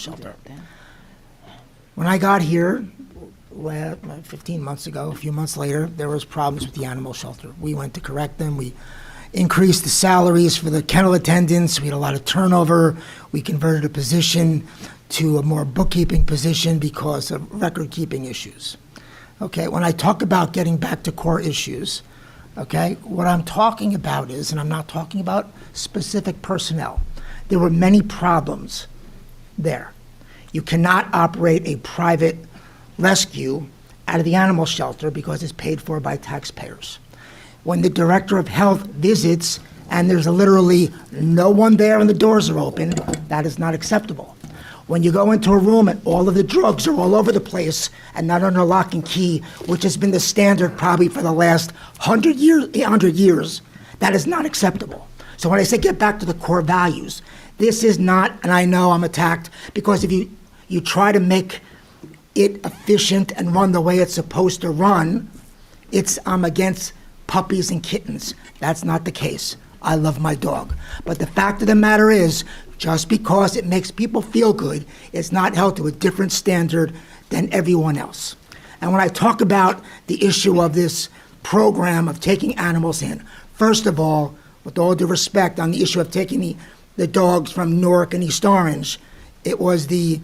shelter. When I got here 15 months ago, a few months later, there was problems with the animal shelter. We went to correct them. We increased the salaries for the kennel attendants. We had a lot of turnover. We converted a position to a more bookkeeping position because of record-keeping issues. Okay, when I talk about getting back to core issues, okay, what I'm talking about is, and I'm not talking about specific personnel, there were many problems there. You cannot operate a private rescue out of the animal shelter because it's paid for by taxpayers. When the director of health visits and there's literally no one there and the doors are open, that is not acceptable. When you go into a room and all of the drugs are all over the place and not under lock and key, which has been the standard probably for the last 100 years, that is not acceptable. So when I say get back to the core values, this is not, and I know I'm attacked, because if you try to make it efficient and run the way it's supposed to run, I'm against puppies and kittens. That's not the case. I love my dog. But the fact of the matter is, just because it makes people feel good, it's not held to a different standard than everyone else. And when I talk about the issue of this program of taking animals in, first of all, with all due respect, on the issue of taking the dogs from Newark and East Orange, it was the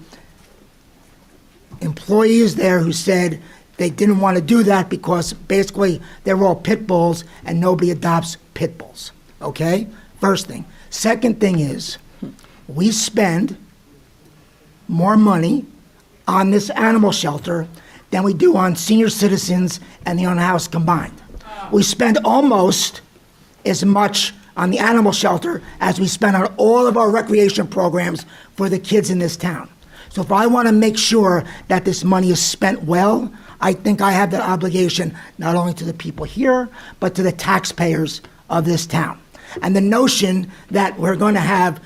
employees there who said they didn't want to do that because basically they were all pit bulls and nobody adopts pit bulls, okay? First thing. Second thing is, we spend more money on this animal shelter than we do on senior citizens and the on-house combined. We spend almost as much on the animal shelter as we spend on all of our recreation programs for the kids in this town. So if I want to make sure that this money is spent well, I think I have that obligation not only to the people here, but to the taxpayers of this town. And the notion that we're going to have,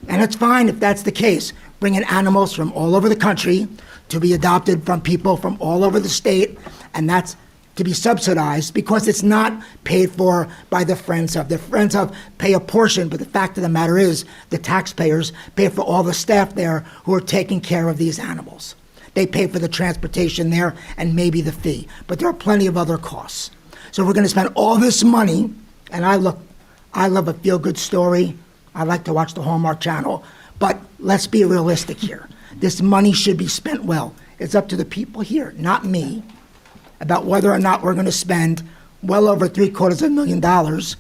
and it's fine if that's the case, bringing animals from all over the country to be adopted from people from all over the state, and that's to be subsidized because it's not paid for by the Friends of. The Friends of pay a portion, but the fact of the matter is the taxpayers pay for all the staff there who are taking care of these animals. They pay for the transportation there and maybe the fee, but there are plenty of other costs. So we're going to spend all this money, and I love a feel-good story. I like to watch the Hallmark Channel, but let's be realistic here. This money should be spent well. It's up to the people here, not me, about whether or not we're going to spend well over $750,000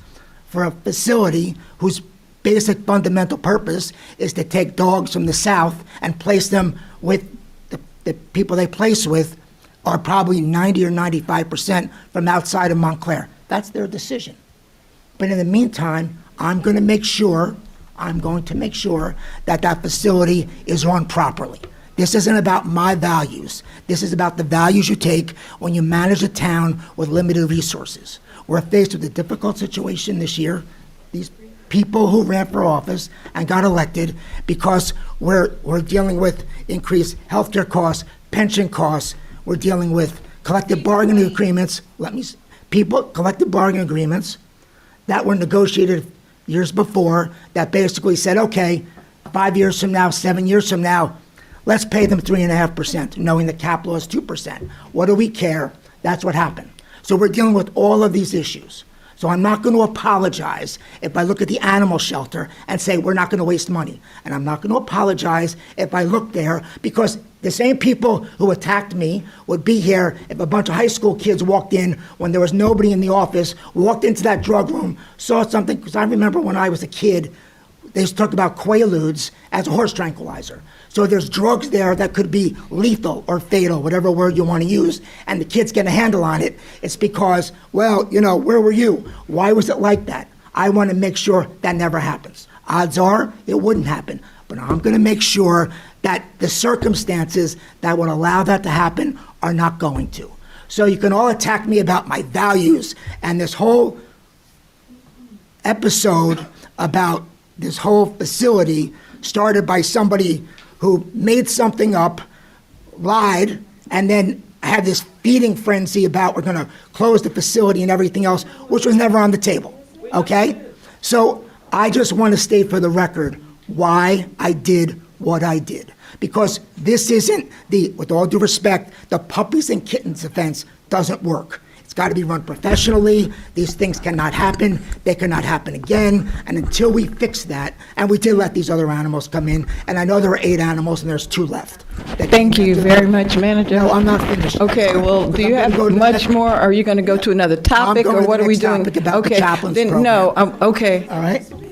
for a facility whose basic fundamental purpose is to take dogs from the South and place them with the people they place with are probably 90 or 95% from outside of Montclair. That's their decision. But in the meantime, I'm going to make sure that that facility is run properly. This isn't about my values. This is about the values you take when you manage a town with limited resources. We're faced with a difficult situation this year. These people who ran for office and got elected because we're dealing with increased healthcare costs, pension costs. We're dealing with collective bargaining agreements. Collective bargaining agreements that were negotiated years before that basically said, okay, 5 years from now, 7 years from now, let's pay them 3.5%, knowing the cap law is 2%. What do we care? That's what happened. So we're dealing with all of these issues. So I'm not going to apologize if I look at the animal shelter and say we're not going to waste money. And I'm not going to apologize if I look there because the same people who attacked me would be here if a bunch of high school kids walked in when there was nobody in the office, walked into that drug room, saw something, because I remember when I was a kid, they used to talk about Quaaludes as a horse tranquilizer. So there's drugs there that could be lethal or fatal, whatever word you want to use, and the kids get a handle on it. It's because, well, where were you? Why was it like that? I want to make sure that never happens. Odds are it wouldn't happen, but I'm going to make sure that the circumstances that would allow that to happen are not going to. So you can all attack me about my values and this whole episode about this whole facility started by somebody who made something up, lied, and then had this feeding frenzy about we're going to close the facility and everything else, which was never on the table, okay? So I just want to state for the record why I did what I did. because this isn't with all due respect, the puppies and kittens defense doesn't work. It's got to be run professionally. These things cannot happen. They cannot happen again. And until we fix that, and we did let these other animals come in, and I know there are 8 animals and there's 2 left. Thank you very much, Manager. No, I'm not finished. Okay, well, do you have much more? Are you going to go to another topic, or what are we doing? I'm going to the next topic about the chaplain's then program. no, okay. All right?